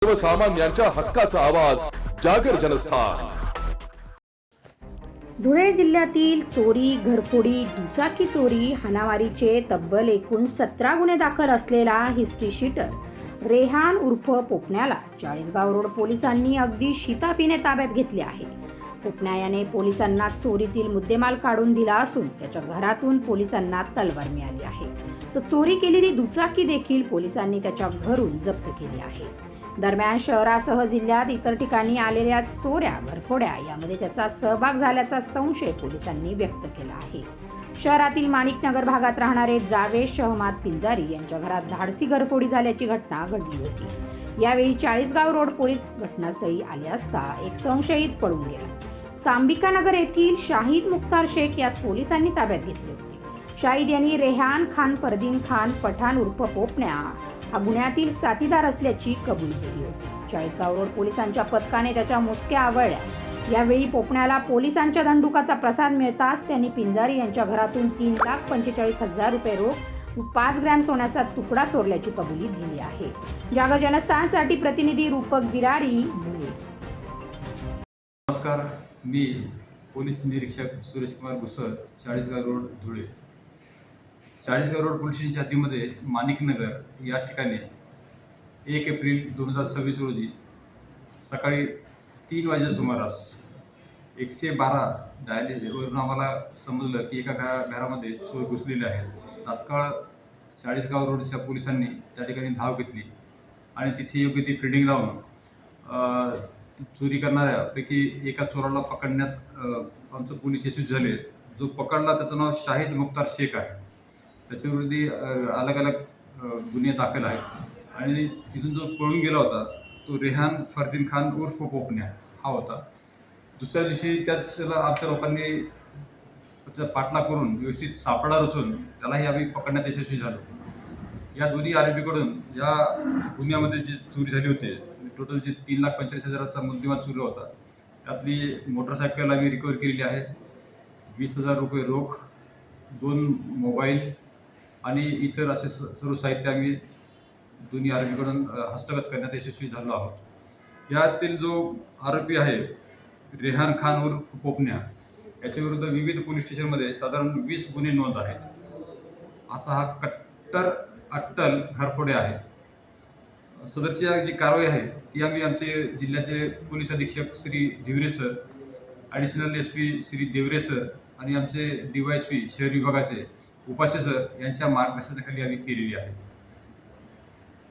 सर्वसामान्यांच्या हक्काचा आवाज जागर जनस्थान। धुळे जिल्ह्यातील चोरी, घरफोडी, दुचाकी चोरी, हाणामारीचे तब्बल एकूण 17 गुन्हे दाखल असलेला हिस्ट्री शीटर रेहान उर्फ पोपण्याला चाळीसगाव रोड पोलिसांनी अगदी शिताफीने ताब्यात घेतले आहे। पोपण्या याने पोलिसांना चोरीतील मुद्देमाल काढून दिला असून त्याच्या घरातून पोलिसांना तलवार मिळाली आहे। तर चोरी केलेली दुचाकी देखील पोलिसांनी त्याच्या घरून जप्त केली आहे। दरम्यान शहरासह जिल्ह्यात इतर ठिकाणी आलेल्या चोऱ्या, घरफोड्या यामध्ये त्याचा सहभाग झाल्याचा संशय पोलिसांनी व्यक्त केला आहे। शहरातील माणिकनगर भागात राहणारे जावेद शहमाद पिंजारी यांच्या घरात धाडसी घरफोडी झाल्याची घटना घडली होती। यावेळी चाळीसगाव रोड पोलीस घटनास्थळी आले असता एक संशयित पळून गेला। तांबिकानगर येथील शाहिद मुख्तार शेख यास पोलिसांनी ताब्यात घेतले होते। शाहिद यांनी रेहान खान फरदीन खान पठाण उर्फ पोपण्या हा गुन्ह्यातील साथीदार असल्याची कबुली दिली होती। चाळीसगाव रोड पोलिसांच्या पथकाने त्याच्या मुसक्या आवळल्या। यावेळी पोपण्याला पोलिसांच्या दंडुकाचा प्रसाद मिळताच त्यांनी पिंजारी यांच्या घरातून 3,45,000 रुपये रोख व 5 ग्रॅम सोन्याचा तुकडा चोरल्याची कबुली दिली आहे। जागर जनस्थानसाठी प्रतिनिधी रूपक बिरारी, धुळे। नमस्कार, मी पोलीस निरीक्षक Suresh Kumar Ghusar, Chalisgaon road, Dhule. Chalisgaon road police स्टेशनच्या हद्दीमध्ये माणिकनगर या ठिकाणी 1 एप्रिल 2026 रोजी सकाळी 3 वाजेच्या सुमारास 112 डायलीवरून आम्हाला समजलं की एका घरामध्ये चोर घुसलेले आहेत। तात्काळ चाळीसगाव रोडच्या पोलिसांनी त्या ठिकाणी धाव घेतली आणि तिथे योग्य ती फिल्डिंग लावून चोरी करणाऱ्यापैकी एका चोराला पकडण्यात आमचं पोलीस यशस्वी झाले। जो पकडला त्याचं नाव शाहिद मुख्तार शेख आहे। त्याच्याविरुद्ध अलग अलग गुन्हे दाखल आहेत आणि तिथून जो पळून गेला होता तो रेहान फरदीन खान उर्फ पोपण्या हा होता। दुसऱ्या दिवशी त्याला आमच्या लोकांनी पाठलाग करून व्यवस्थित सापळा रचून त्यालाही आम्ही पकडण्यात यशस्वी झालो। या दोन्ही आरोपीकडून या गुन्ह्यामध्ये जी चोरी झाली होती, टोटल जे 3,45,000चा मुद्देमाल चोरी होता, त्यातली मोटरसायकल आम्ही रिकवर केलेली आहे। 20,000 रुपये रोख, 2 मोबाईल आणि इतर असे सर्व साहित्य आम्ही दोन्ही आरोपीकडून हस्तगत करण्यात यशस्वी झालो आहोत। यातील जो आरोपी आहे रेहान खान उर्फ पोपण्या याच्याविरुद्ध विविध पोलीस स्टेशनमध्ये साधारण 20 गुन्हे नोंद आहेत। असा हा कट्टर अट्टल घरफोडे आहे। सदरची जी कारवाई आहे ती आम्ही आमचे जिल्ह्याचे पोलीस अधीक्षक Shri Dhiware sir, additional SP Shri Deore sir आणि आमचे DYSP शहर विभागाचे उपास्य सर यांच्या मार्गदर्शनाखाली आम्ही केलेली आहे।